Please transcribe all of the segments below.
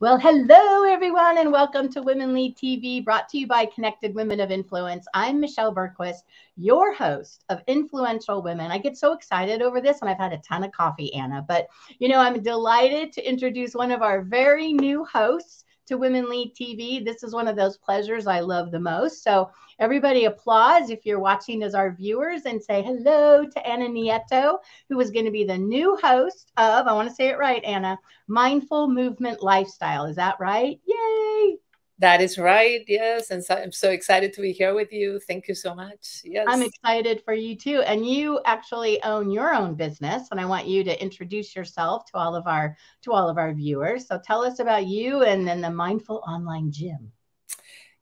Well, hello, everyone, and welcome to Women Lead TV, brought to you by Connected Women of Influence. I'm Michelle Berquist, your host of Influential Women. I get so excited over this, and I've had a ton of coffee, Anna. But, I'm delighted to introduce one of our very new hosts to Women Lead TV. This is one of those pleasures I love the most. So everybody applause if you're watching as our viewers and say hello to Anna Nieto, who is going to be the new host of, I want to say it right, Anna, Mindful Movement Lifestyle. Is that right? Yay! That is right. Yes. And so I'm so excited to be here with you. Thank you so much. Yes. I'm excited for you too. And you actually own your own business. And I want you to introduce yourself to all of our viewers. So tell us about you and then the Mindful Online Gym.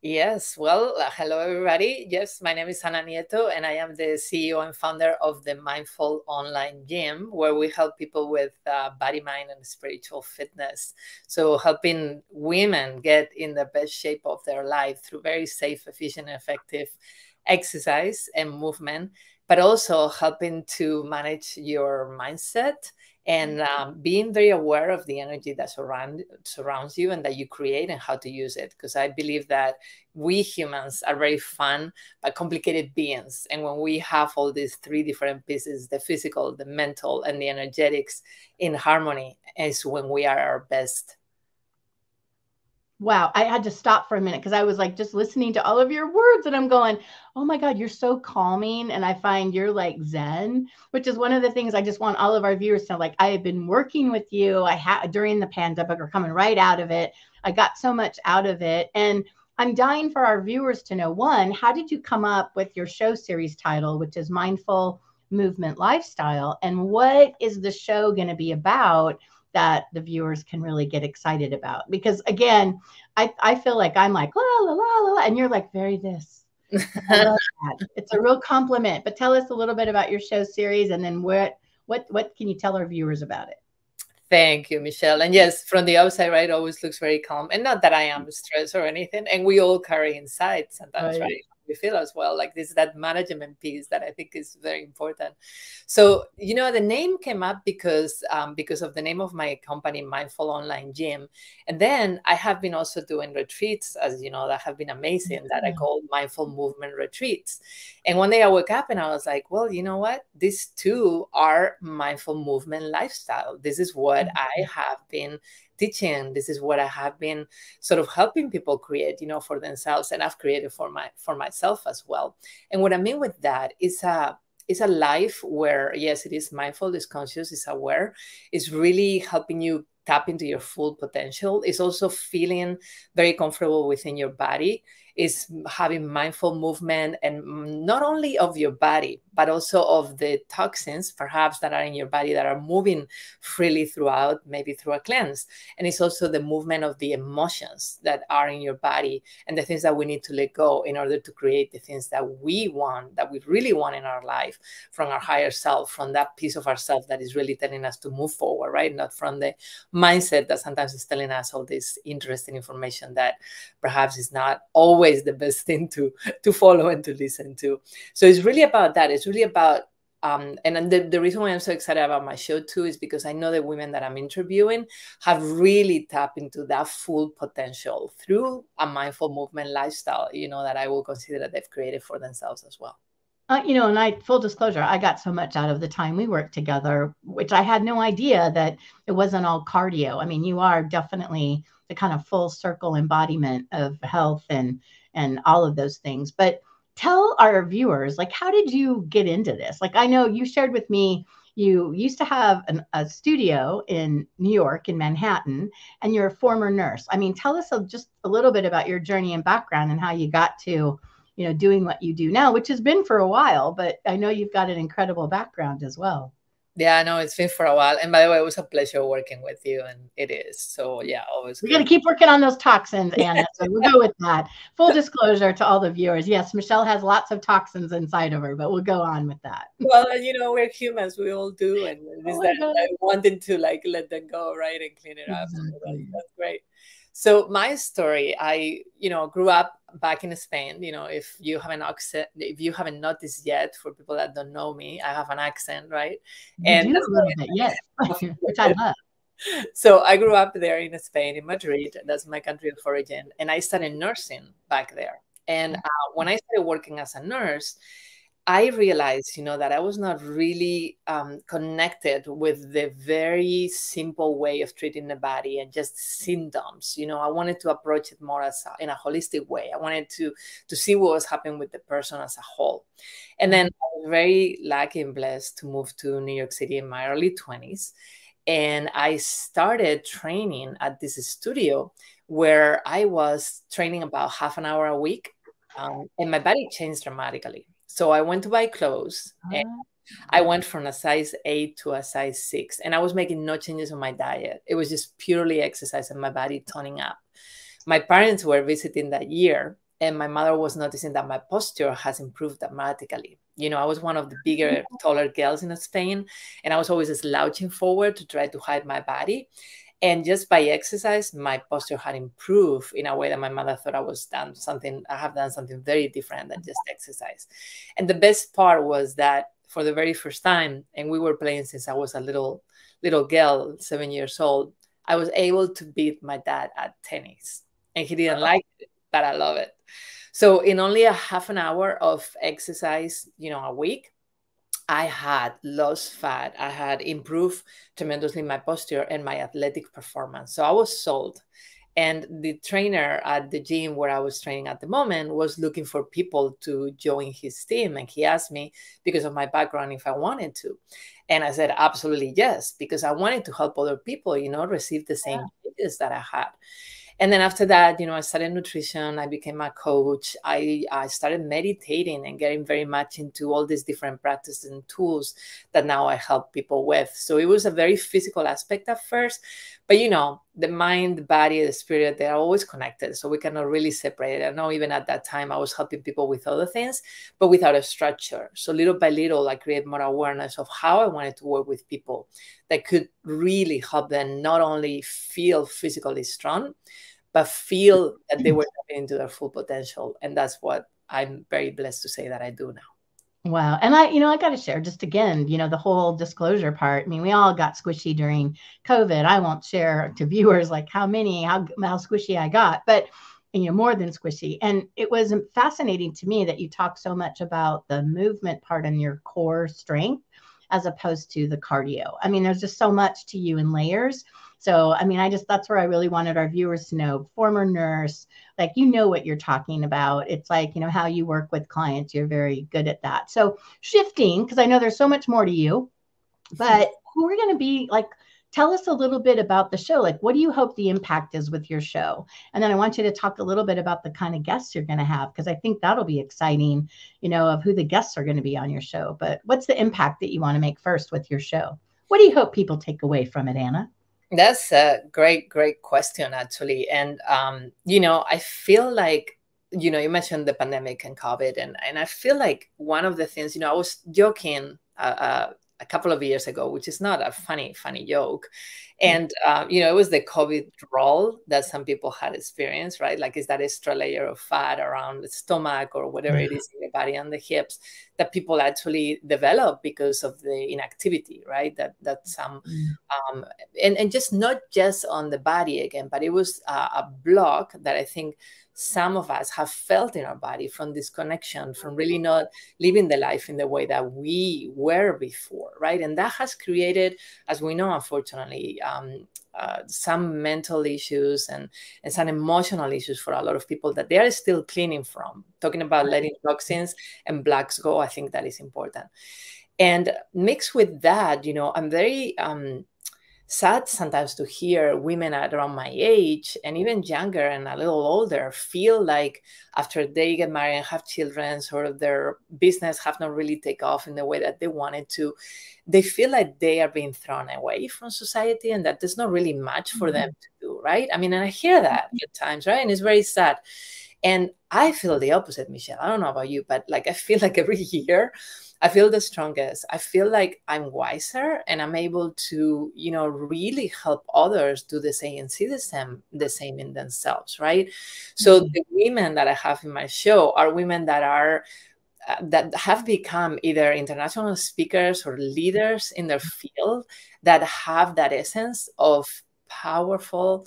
Yes. Well, hello, everybody. Yes, my name is Ana Nieto, and I am the CEO and founder of the Mindful Online Gym, where we help people with body, mind, and spiritual fitness. So helping women get in the best shape of their life through very safe, efficient, and effective exercise and movement, but also helping to manage your mindset and being very aware of the energy that surrounds you and that you create and how to use it. Because I believe that we humans are very fun but complicated beings. And when we have all these three different pieces, the physical, the mental, and the energetics in harmony, is when we are our best. Wow, I had to stop for a minute because I was like just listening to all of your words and I'm going, oh my God, you're so calming. And I find you're like Zen, which is one of the things I just want all of our viewers to know. Like, I have been working with you. I had during the pandemic or coming right out of it. I got so much out of it. And I'm dying for our viewers to know, one, how did you come up with your show series title, which is Mindful Movement Lifestyle? And what is the show going to be about that the viewers can really get excited about? Because again, I feel like I'm like, la, la, la, la, la, and you're like, very this. I love that. It's a real compliment. But tell us a little bit about your show series, and then what can you tell our viewers about it? Thank you, Michelle. And yes, from the outside, right, always looks very calm. And not that I am stressed or anything. And we all carry inside sometimes, right? We feel as well. Like this, that management piece that I think is very important. So, the name came up because of the name of my company, Mindful Online Gym. And then I have been also doing retreats, as you know, that have been amazing, that I call Mindful Movement Retreats. And one day I woke up and I was like, well, you know what? These two are mindful movement lifestyle. This is what I have been teaching. This is what I have been sort of helping people create, for themselves, and I've created for myself as well. And what I mean with that is a life where, yes, it is mindful, it's conscious, it's aware, it's really helping you tap into your full potential. It's also feeling very comfortable within your body. Is having mindful movement, and not only of your body, but also of the toxins perhaps that are in your body that are moving freely throughout, maybe through a cleanse. And it's also the movement of the emotions that are in your body and the things that we need to let go in order to create the things that we want, that we really want in our life, from our higher self, from that piece of ourself that is really telling us to move forward, right? Not from the mindset that sometimes is telling us all this interesting information that perhaps is not always the best thing to follow and to listen to. So it's really about that. It's really about and the reason why I'm so excited about my show too is because I know the women that I'm interviewing have really tapped into that full potential through a mindful movement lifestyle, that I will consider that they've created for themselves as well. And full disclosure, I got so much out of the time we worked together, which I had no idea that it wasn't all cardio. I mean, you are definitely the kind of full circle embodiment of health and all of those things. But tell our viewers, like, how did you get into this? Like, I know you shared with me, you used to have a studio in New York, in Manhattan, and you're a former nurse. I mean, tell us just a little bit about your journey and background and how you got to doing what you do now, which has been for a while, but I know you've got an incredible background as well. Yeah, I know it's been for a while. And by the way, it was a pleasure working with you, and it is. So yeah, always. We're going to keep working on those toxins, Anna. So we'll go with that. Full disclosure to all the viewers. Yes, Michelle has lots of toxins inside of her, but we'll go on with that. Well, we're humans. We all do. And it's that wanting to like let them go, right? And clean it up. Exactly. So that's great. So my story, I, grew up back in Spain. If you haven't noticed yet, for people that don't know me, I have an accent, right? You do a little bit, yes, which I love. So I grew up there in Spain, in Madrid. That's my country of origin. And I started nursing back there. And when I started working as a nurse, I realized, that I was not really connected with the very simple way of treating the body and just symptoms. I wanted to approach it more as in a holistic way. I wanted to see what was happening with the person as a whole. And then I was very lucky and blessed to move to New York City in my early 20s. And I started training at this studio where I was training about half an hour a week. And my body changed dramatically. So I went to buy clothes and I went from a size 8 to a size 6. And I was making no changes on my diet. It was just purely exercise and my body toning up. My parents were visiting that year, and my mother was noticing that my posture has improved dramatically. I was one of the bigger, taller girls in Spain, and I was always slouching forward to try to hide my body. And just by exercise, my posture had improved in a way that my mother thought I have done something very different than just exercise. And the best part was that for the very first time, and we were playing since I was a little girl, 7 years old, I was able to beat my dad at tennis. And he didn't like it, but I love it. So in only a half an hour of exercise, a week, I had lost fat. I had improved tremendously my posture and my athletic performance. So I was sold. And the trainer at the gym where I was training at the moment was looking for people to join his team. And he asked me, because of my background, if I wanted to. And I said, absolutely yes, because I wanted to help other people, receive the same changes that I had. And then after that, I started nutrition. I became a coach. I started meditating and getting very much into all these different practices and tools that now I help people with. So it was a very physical aspect at first, but the mind, the body, the spirit, they are always connected. So we cannot really separate it. I know even at that time I was helping people with other things, but without a structure. So little by little, I created more awareness of how I wanted to work with people that could really help them not only feel physically strong, but feel that they were tapping into their full potential. And that's what I'm very blessed to say that I do now. Wow. And I got to share just again, the whole disclosure part. I mean, we all got squishy during COVID. I won't share to viewers like how squishy I got, but more than squishy. And it was fascinating to me that you talk so much about the movement part and your core strength as opposed to the cardio. I mean, there's just so much to you in layers. So, I mean, that's where I really wanted our viewers to know, former nurse, like, what you're talking about. It's like, how you work with clients, you're very good at that. So shifting, because I know there's so much more to you, but who are going to be like, tell us a little bit about the show. Like, what do you hope the impact is with your show? And then I want you to talk a little bit about the kind of guests you're going to have, because I think that'll be exciting, of who the guests are going to be on your show. But what's the impact that you want to make first with your show? What do you hope people take away from it, Anna? That's a great question, actually. And, I feel like, you mentioned the pandemic and COVID, and I feel like one of the things, I was joking a couple of years ago, which is not a funny joke. And, it was the COVID roll that some people had experienced, right? Like, is that extra layer of fat around the stomach or whatever it is in the body and the hips that people actually develop because of the inactivity, right? That some, and just not just on the body again, but it was a block that I think some of us have felt in our body from disconnection, from really not living the life in the way that we were before, right? And that has created, as we know, unfortunately, some mental issues and some emotional issues for a lot of people that they are still cleaning from. Talking about letting toxins and blocks go, I think that is important. And mixed with that, I'm very sad sometimes to hear women at around my age and even younger and a little older feel like after they get married and have children, or their business have not really taken off in the way that they wanted to, they feel like they are being thrown away from society and that there's not really much for them to do, right? I mean, and I hear that at times, right? And it's very sad. And I feel the opposite, Michelle. I don't know about you, but like I feel like every year I feel the strongest. I feel like I'm wiser and I'm able to, really help others do the same and see the same in themselves, right? So the women that I have in my show are women that are that have become either international speakers or leaders in their field that have that essence of powerful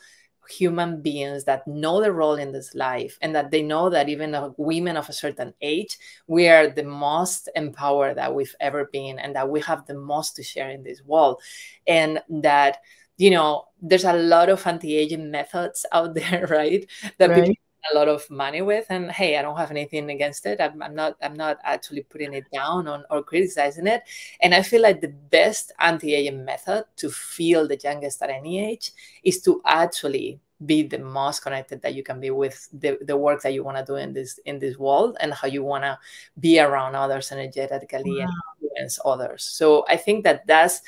human beings that know their role in this life, and that they know that even women of a certain age, we are the most empowered that we've ever been, and that we have the most to share in this world. And that, you know, there's a lot of anti-aging methods out there, right? That people Right. a lot of money with. And hey, I don't have anything against it. I'm not actually putting it down on or criticizing it. And I feel like the best anti-aging method to feel the youngest at any age is to actually be the most connected that you can be with the work that you want to do in this world, and how you want to be around others energetically and Wow. influence others. So I think that that's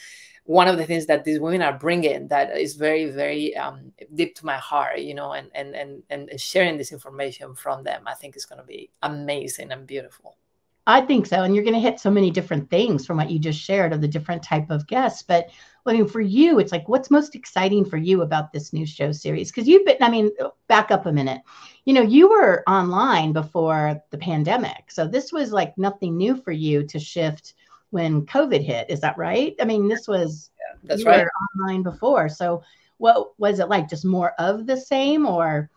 one of the things that these women are bringing that is very, very deep to my heart, you know, and sharing this information from them, I think is going to be amazing and beautiful. I think so. And you're going to hit so many different things from what you just shared of the different type of guests. But I mean, for you, it's like, what's most exciting for you about this new show series? Because you've been, I mean, back up a minute. You know, you were online before the pandemic. So this was like nothing new for you to shift when COVID hit. Is that right? I mean, this was, Yeah, that's you right. were online before. So what was it like? Just more of the same, or,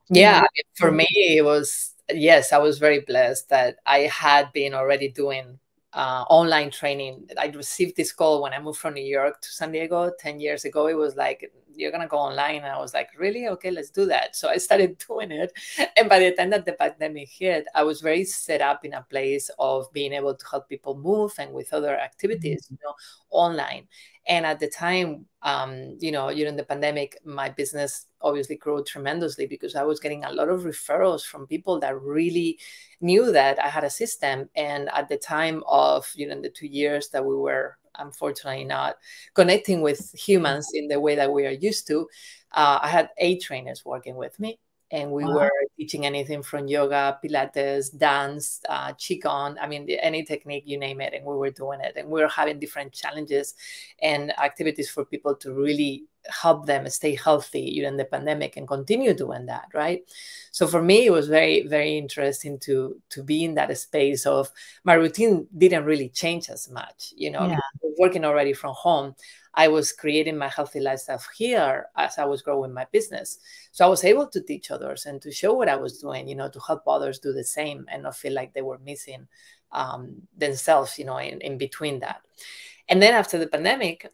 you Yeah, know, I mean, for me, it was, yes, I was very blessed that I had been already doing online training. I received this call when I moved from New York to San Diego 10 years ago. It was like, you're going to go online. And I was like, really? Okay, let's do that. So I started doing it. And by the time that the pandemic hit, I was very set up in a place of being able to help people move and with other activities, you know, online. And at the time, you know, during the pandemic, my business obviously grew tremendously because I was getting a lot of referrals from people that really knew that I had a system. And at the time of, you know, the 2 years that we were unfortunately not connecting with humans in the way that we are used to, I had 8 trainers working with me. And we wow. were teaching anything from yoga, Pilates, dance, Qigong, I mean, any technique, you name it. And we were doing it. And we were having different challenges and activities for people to really help them stay healthy during the pandemic and continue doing that, right? So for me, it was very, very interesting to be in that space of my routine didn't really change as much, you know, Yeah. because I was working already from home. I was creating my healthy lifestyle here as I was growing my business. So I was able to teach others and to show what I was doing, you know, to help others do the same and not feel like they were missing themselves, you know, in between that. And then after the pandemic,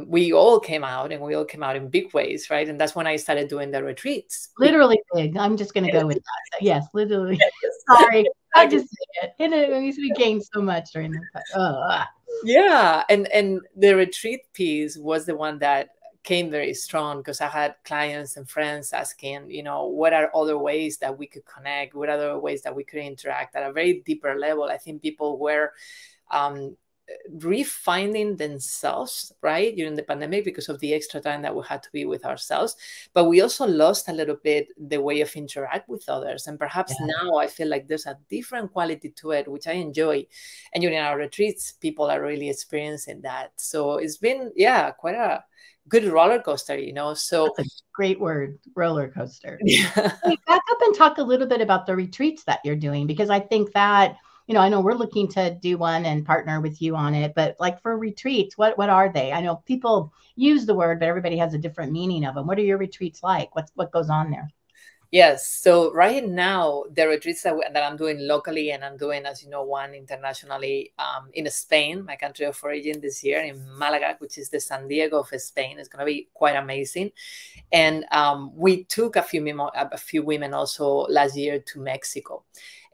we all came out, and we all came out in big ways, right? And that's when I started doing the retreats. Literally big. I'm just going to go with that. Yes, literally. Yes, Sorry. I exactly. just say it. And we gained so much during the Yeah, and the retreat piece was the one that came very strong because I had clients and friends asking, you know, what are other ways that we could connect? What other ways that we could interact at a very deeper level? I think people were um, refinding themselves, right, during the pandemic because of the extra time that we had to be with ourselves. But we also lost a little bit the way of interact with others. And perhaps yeah. now I feel like there's a different quality to it, which I enjoy. And during our retreats, people are really experiencing that. So it's been, yeah, quite a good roller coaster, you know. So That's a great word, roller coaster. yeah. Hey, back up and talk a little bit about the retreats that you're doing, because I think that, you know, I know we're looking to do one and partner with you on it, but like for retreats, what are they? I know people use the word, but everybody has a different meaning of them. What are your retreats like? What goes on there? Yes. So right now, the retreats that I'm doing locally, and I'm doing, as you know, one internationally in Spain, my country of origin, this year in Malaga, which is the San Diego of Spain. It's going to be quite amazing. And we took a few women also last year to Mexico.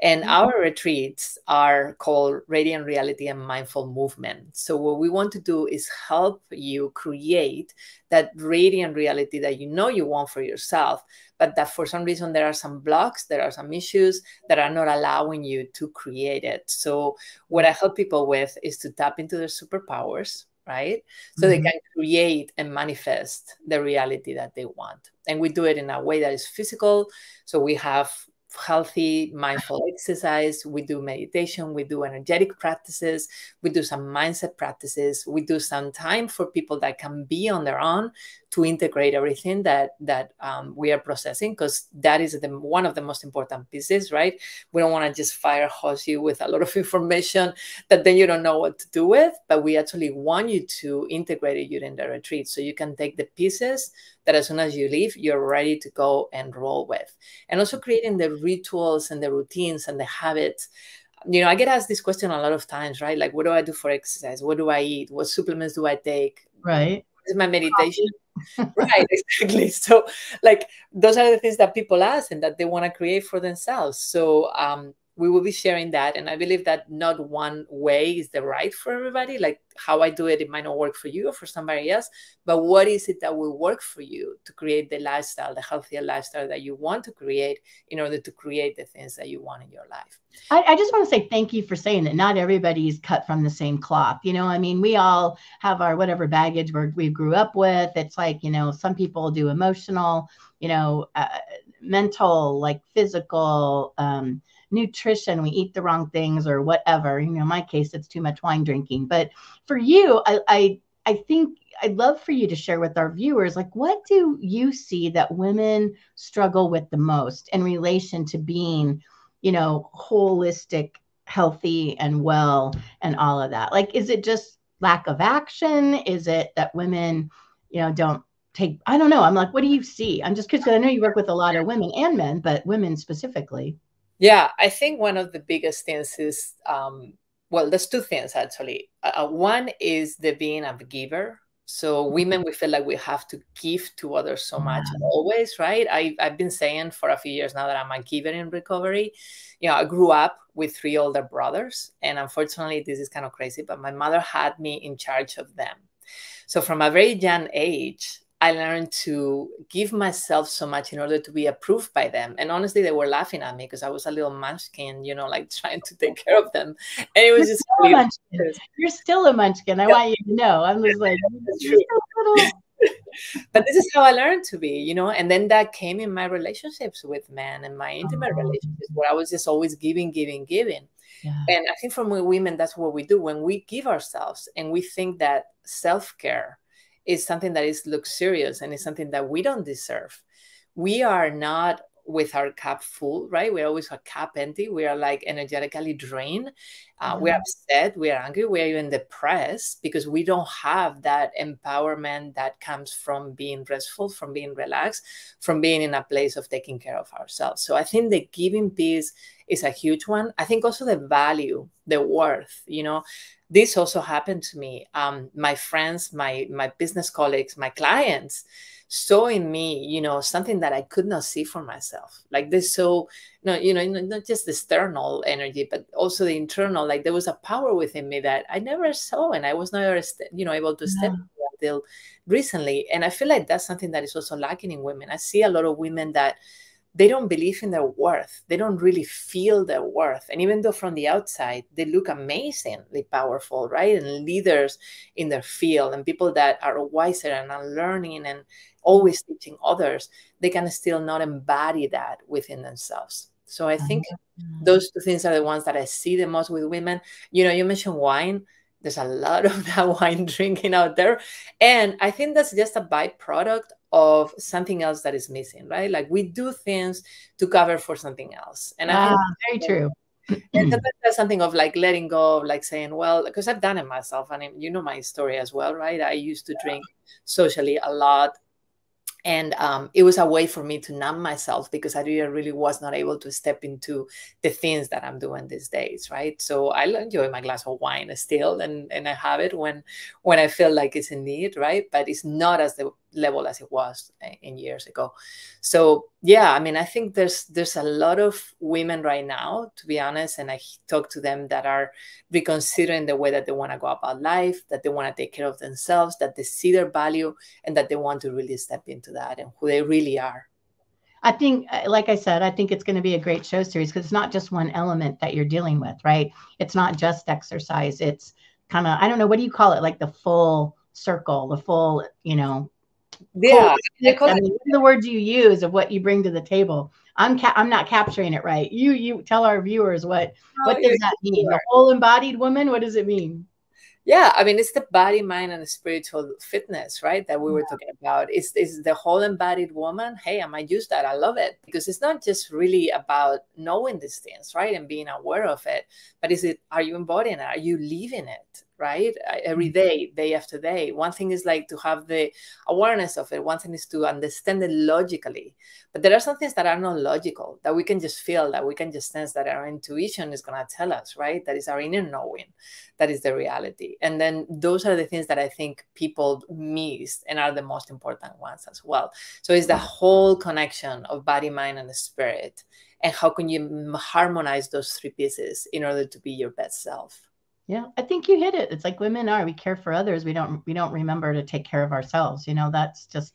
And our retreats are called Radiant Reality and Mindful Movement. So what we want to do is help you create that radiant reality that you know you want for yourself, but that for some reason there are some blocks, there are some issues that are not allowing you to create it. So what I help people with is to tap into their superpowers, right? So they Mm-hmm. can create and manifest the reality that they want. And we do it in a way that is physical. So we have healthy, mindful exercise. We do meditation. We do energetic practices. We do some mindset practices. We do some time for people that can be on their own to integrate everything that we are processing, because that is one of the most important pieces, right? We don't want to just fire hose you with a lot of information that then you don't know what to do with, but we actually want you to integrate it during the retreat, so you can take the pieces that as soon as you leave, you're ready to go and roll with. And also creating the rituals and the routines and the habits. I get asked this question a lot of times, right? Like, what do I do for exercise? What do I eat? What supplements do I take? Right. What is my meditation? Right, exactly. So, like, those are the things that people ask and that they want to create for themselves. So, we will be sharing that. And I believe that not one way is the right for everybody. Like, how I do it, it might not work for you or for somebody else. But what is it that will work for you to create the lifestyle, the healthier lifestyle that you want to create in order to create the things that you want in your life? I just want to say thank you for saying that not everybody's cut from the same cloth. I mean, we all have our whatever baggage we grew up with. It's like, some people do emotional, mental, like physical, nutrition. We eat the wrong things or whatever. In my case, it's too much wine drinking. But for you, I think I'd love for you to share with our viewers, like, what do you see that women struggle with the most in relation to being, holistic, healthy, and well, and all of that? Like, is it just lack of action? Is it that women, don't take, I don't know. I'm like, what do you see? I'm just curious, because I know you work with a lot of women and men, but women specifically. Yeah, I think one of the biggest things is, well, there's two things actually. One is the being a giver. So women, we feel like we have to give to others so much always, right? I've been saying for a few years now that I'm a giver in recovery. I grew up with 3 older brothers, and unfortunately, this is kind of crazy, but my mother had me in charge of them. So from a very young age, I learned to give myself so much in order to be approved by them. And honestly, they were laughing at me because I was a little munchkin, like trying to take care of them. And it was just really, you're still a munchkin. I want you to know. I'm just like, you're still little. But this is how I learned to be, and then that came in my relationships with men and my intimate relationships, where I was just always giving, giving, giving. Yeah. And I think for women, that's what we do when we give ourselves, and we think that self-care is something that is luxurious and is something that we don't deserve. We are not with our cup full, right? We're always a cup empty. We are like energetically drained. We're upset. We are angry. We are even depressed because we don't have that empowerment that comes from being restful, from being relaxed, from being in a place of taking care of ourselves. So I think the giving piece is a huge one. I think also the value, the worth, this also happened to me. My friends, my business colleagues, my clients saw in me, something that I could not see for myself. Like this, so not just the external energy, but also the internal. Like there was a power within me that I never saw, and I was never, able to step into until recently. And I feel like that's something that is also lacking in women. I see a lot of women that they don't believe in their worth. They don't really feel their worth. And even though from the outside, they look amazingly powerful, right? And leaders in their field and people that are wiser and are learning and always teaching others, they can still not embody that within themselves. So I think those two things are the ones that I see the most with women. You mentioned wine. There's a lot of that wine drinking out there. And I think that's just a byproduct of something else that is missing, right? Like we do things to cover for something else. And I think very true. And that's something of like letting go of like saying, well, because I've done it myself. And you know my story as well, right? I used to drink socially a lot. And it was a way for me to numb myself because I really was not able to step into the things that I'm doing these days, right? So I enjoy my glass of wine still, and I have it when I feel like it's in need, right? But it's not as the level as it was in years ago. So yeah, I mean, I think there's a lot of women right now, to be honest, and I talk to them that are reconsidering the way that they want to go about life, that they want to take care of themselves, that they see their value, and that they want to really step into that and who they really are. I think, like I said, I think it's going to be a great show series because it's not just one element that you're dealing with, right? It's not just exercise. It's kind of, I don't know, what do you call it? Like the full circle, the full, Yeah, I call I it. mean, the words you use of what you bring to the table. I'm not capturing it right. You tell our viewers Oh, what does that you mean? The are. whole embodied woman. What does it mean? Yeah, I mean, it's the body, mind, and spiritual fitness, right? That we were talking about. It's the whole embodied woman. Hey, I might use that. I love it because it's not just really about knowing these things, right, and being aware of it, but is it? Are you embodying it? Are you living it? Right, every day, day after day. One thing is like to have the awareness of it. One thing is to understand it logically. But there are some things that are not logical, that we can just feel, that we can just sense, that our intuition is going to tell us, right? That is our inner knowing, that is the reality. And then those are the things that I think people miss and are the most important ones as well. So it's the whole connection of body, mind, and spirit. And how can you harmonize those three pieces in order to be your best self? Yeah, I think you hit it. It's like women are. We care for others. We don't remember to take care of ourselves. That's just,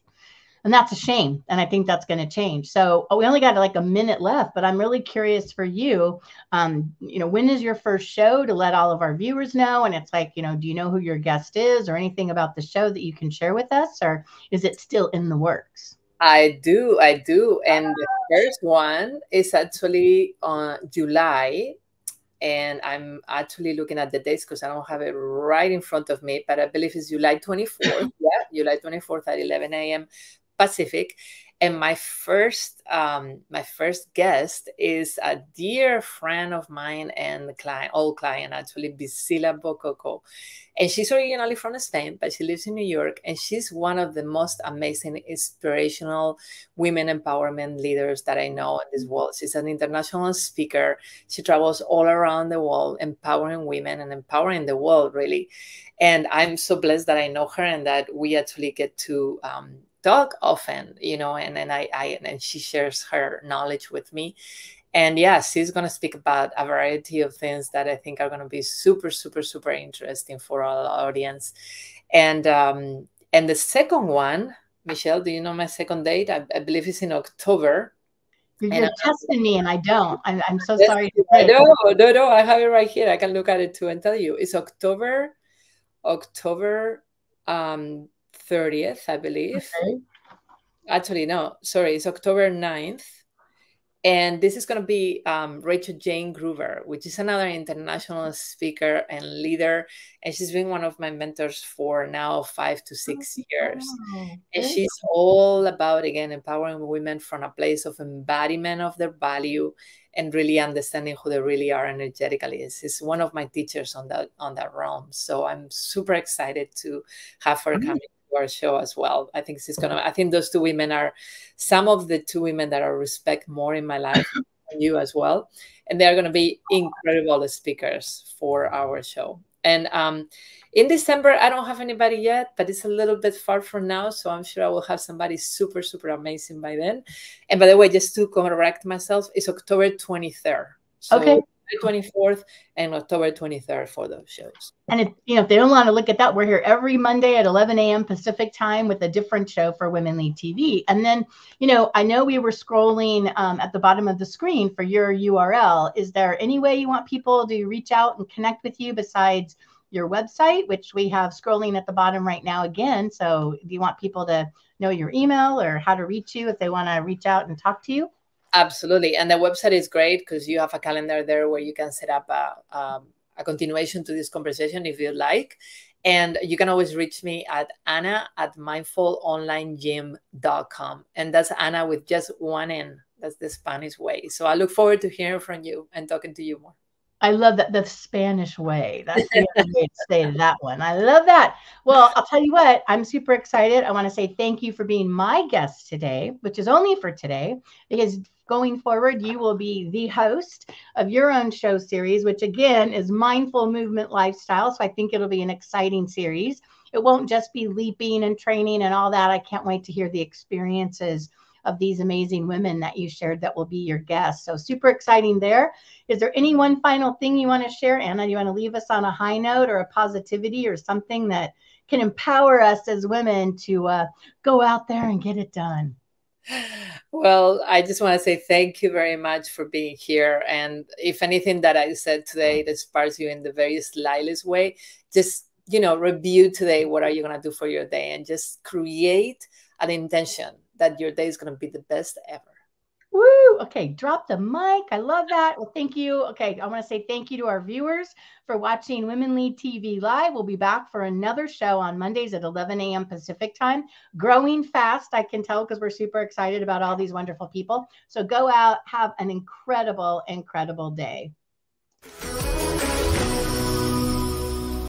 and that's a shame. And I think that's going to change. So we only got like a minute left, but I'm really curious for you. When is your first show, to let all of our viewers know? And it's like, do you know who your guest is or anything about the show that you can share with us, or is it still in the works? I do. And the first one is actually on July. And I'm actually looking at the dates because I don't have it right in front of me, but I believe it's July 24th. Yeah, July 24th at 11 a.m. Pacific. And my first guest is a dear friend of mine and client, old client actually, Bisila Bococo. And she's originally from Spain, but she lives in New York. And she's one of the most amazing, inspirational women empowerment leaders that I know in this world. She's an international speaker. She travels all around the world, empowering women and empowering the world, really. And I'm so blessed that I know her and that we actually get to talk often, and she shares her knowledge with me. And yeah, she's going to speak about a variety of things that I think are going to be super, super, super interesting for our audience. And the second one, Michelle, do you know my second date? I believe it's in October. And You're testing me, and I don't. I'm so yes, sorry to I say. know, no, I have it right here. I can look at it too and tell you. It's October 30th, I believe. Okay. Actually, no, sorry, it's October 9th. And this is going to be Rachel Jane Gruber, which is another international speaker and leader. And she's been one of my mentors for now 5 to 6 years. Oh, And very she's all about, again, empowering women from a place of embodiment of their value and really understanding who they really are energetically. She's one of my teachers on that realm. So I'm super excited to have her cool. coming to our show as well. I think those two women are some of the two women that I respect more in my life, and you as well. And they're going to be incredible speakers for our show. And in December, I don't have anybody yet, but it's a little bit far from now. So I'm sure I will have somebody super, super amazing by then. And by the way, just to correct myself, it's October 23rd. Okay. So 24th and October 23rd for those shows. And if they don't want to look at that, we're here every Monday at 11 a.m. Pacific time with a different show for Women Lead TV. And then, I know we were scrolling at the bottom of the screen for your URL. Is there any way you want people to reach out and connect with you besides your website, which we have scrolling at the bottom right now again? So do you want people to know your email or how to reach you if they want to reach out and talk to you? Absolutely. And the website is great because you have a calendar there where you can set up a continuation to this conversation if you like. And you can always reach me at anna@mindfulonlinegym.com. And that's Anna with just one N. That's the Spanish way. So I look forward to hearing from you and talking to you more. I love that, the Spanish way. That's the other way to say that one. I love that. Well, I'll tell you what, I'm super excited. I want to say thank you for being my guest today, which is only for today, because going forward, you will be the host of your own show series, which again is Mindful Movement Lifestyle. So I think it'll be an exciting series. It won't just be leaping and training and all that. I can't wait to hear the experiences of these amazing women that you shared that will be your guests. So super exciting there. Is there any one final thing you want to share, Anna? Do you want to leave us on a high note or a positivity or something that can empower us as women to go out there and get it done? Well, I just want to say thank you very much for being here. And if anything that I said today that sparks you in the very slightest way, just review today what are you going to do for your day and just create an intention that your day is going to be the best ever. Woo! Okay, drop the mic. I love that. Well, thank you. Okay, I want to say thank you to our viewers for watching Women Lead TV Live. We'll be back for another show on Mondays at 11 a.m. Pacific time. Growing fast, I can tell, because we're super excited about all these wonderful people. So go out, have an incredible, incredible day.